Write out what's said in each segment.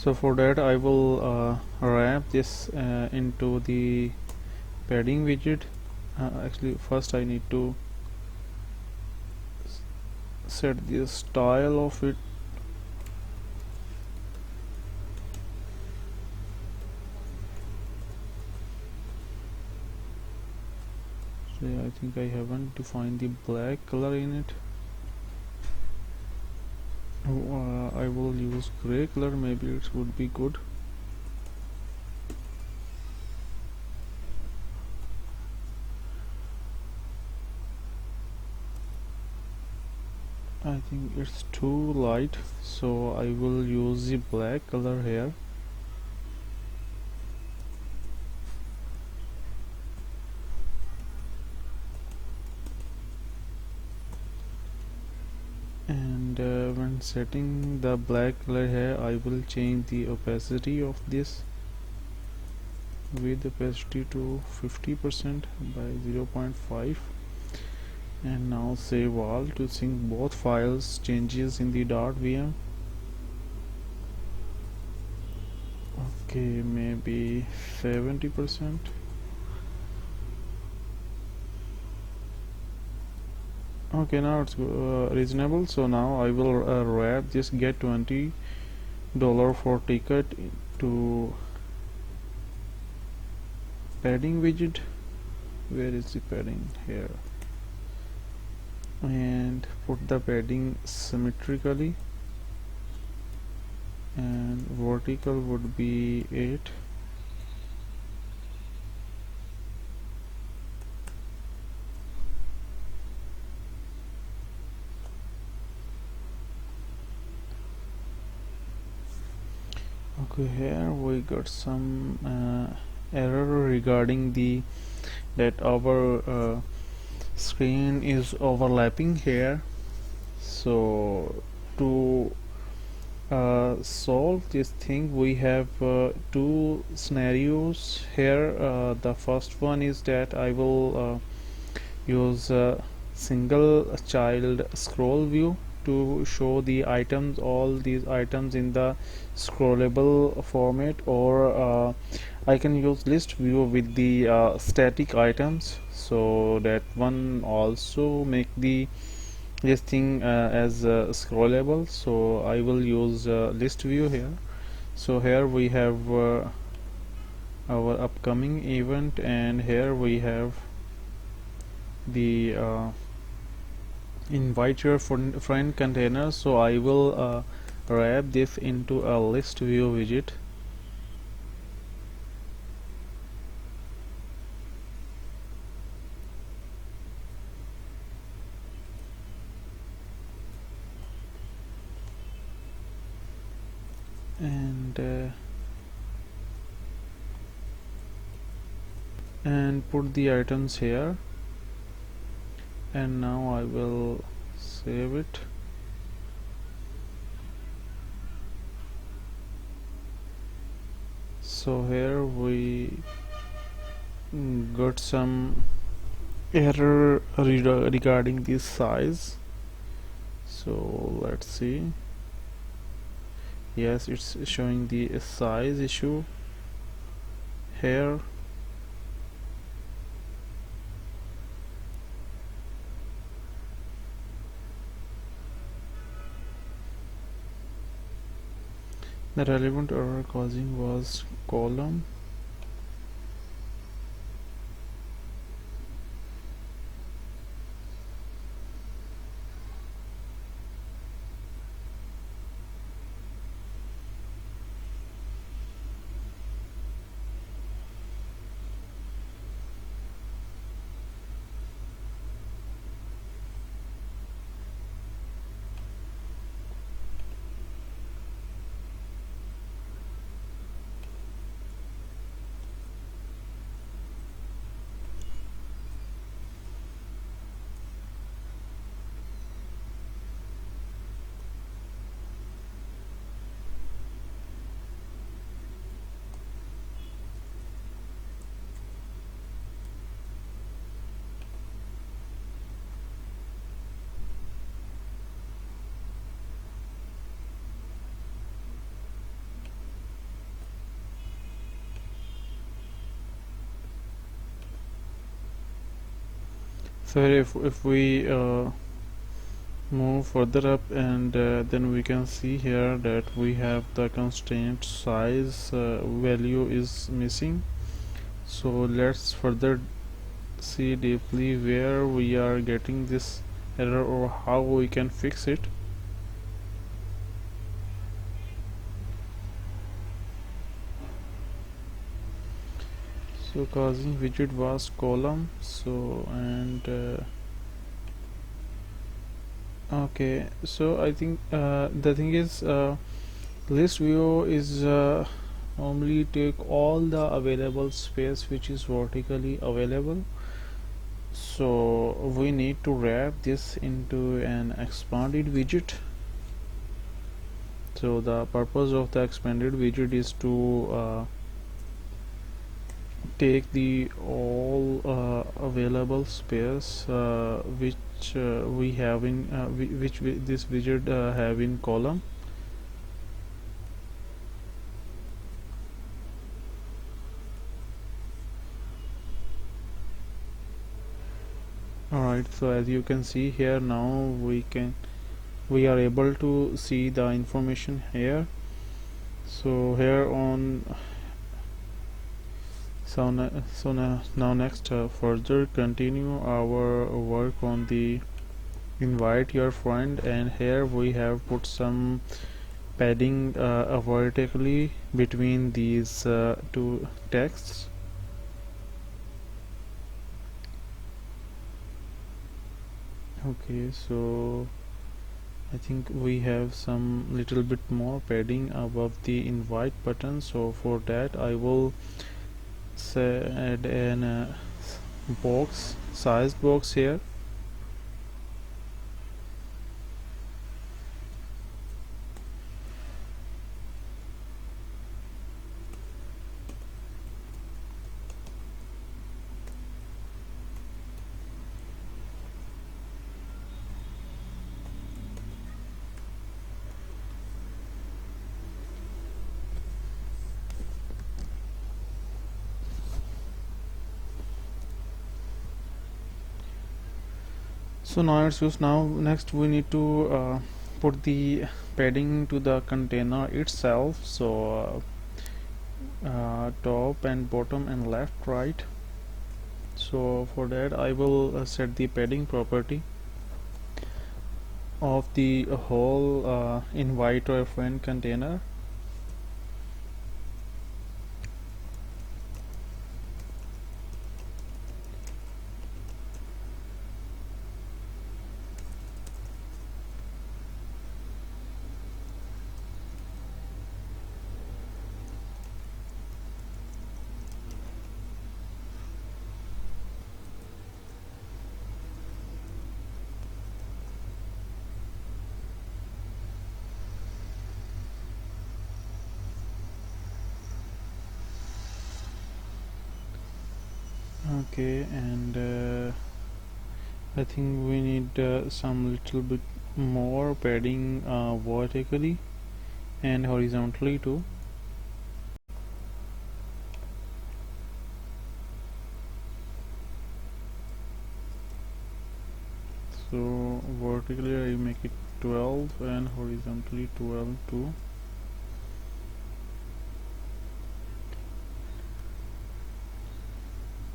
So for that I will wrap this into the padding widget. Actually first I need to set the style of it. So yeah, I think I haven't defined the black color in it. I will use gray color, maybe it would be good. I think it's too light, so I will use the black color here. And when setting the black color here, I will change the opacity of this with opacity to 50% by 0.5. And now save all to sync both files changes in the Dart VM. Okay, maybe 70%. Okay, now it's reasonable. So now I will wrap this get $20 for ticket to padding widget. Where is the padding? Here. And put the padding symmetrically, and vertical would be 8. Okay, here we got some error regarding the that our screen is overlapping here. So to solve this thing, we have two scenarios here. The first one is that I will use a single child scroll view to show the items, all these items in the scrollable format, or I can use list view with the static items, so that one also make the this thing as scrollable. So I will use list view here. So here we have our upcoming event, and here we have the invite your friend container. So I will wrap this into a list view widget. And put the items here, and now I will save it. So here we got some error regarding this size. So let's see. Yes, it's showing the size issue here. The relevant error causing was column. So if we move further up, and then we can see here that we have the constraint size value is missing. So let's further see deeply where we are getting this error or how we can fix it. So causing widget was column. So and okay, so I think the thing is list view is normally take all the available space which is vertically available. So we need to wrap this into an expanded widget. So the purpose of the expanded widget is to take the all available space which we have in this widget have in column. Alright, so as you can see here, now we are able to see the information here. So here on now next further continue our work on the invite your friend, and here we have put some padding vertically between these two texts. Okay, so I think we have some little bit more padding above the invite button. So for that I will say add an box sized box here. So now it's used. Now next we need to put the padding to the container itself. So top and bottom and left right. So for that I will set the padding property of the whole invite or friend container. Okay, and I think we need some little bit more padding vertically and horizontally too. So vertically I make it 12 and horizontally 12 too.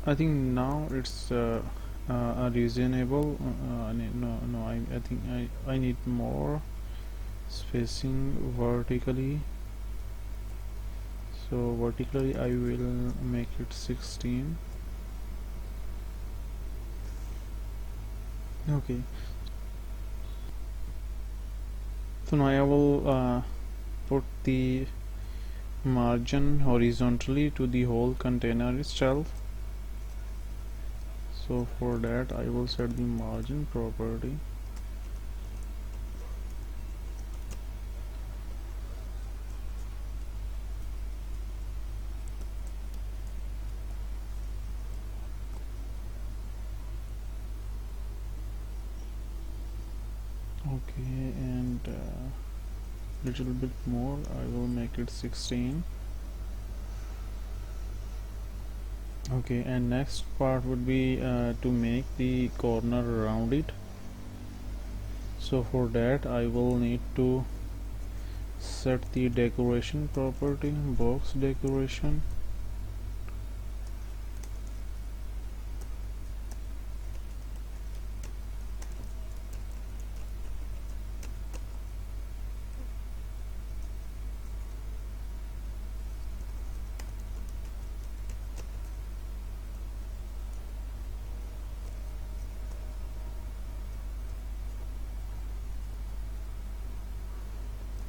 I think now it's reasonable. I think I need more spacing vertically. So vertically I will make it 16. Okay, so now I will put the margin horizontally to the whole container itself. So for that I will set the margin property. Okay, and little bit more I will make it 16. Okay, and next part would be to make the corner around it. So for that I will need to set the decoration property, box decoration.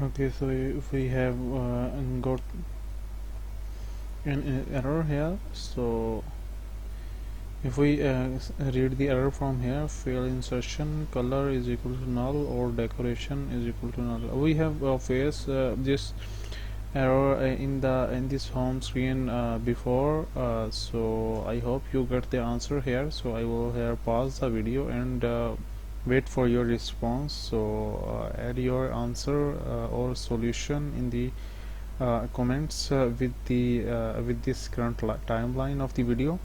Okay, so if we have got an error here, so if we read the error from here, fail insertion, color is equal to null or decoration is equal to null. We have faced this error in this home screen before, so I hope you get the answer here. So I will here pause the video and wait for your response. So add your answer or solution in the comments with this current timeline of the video.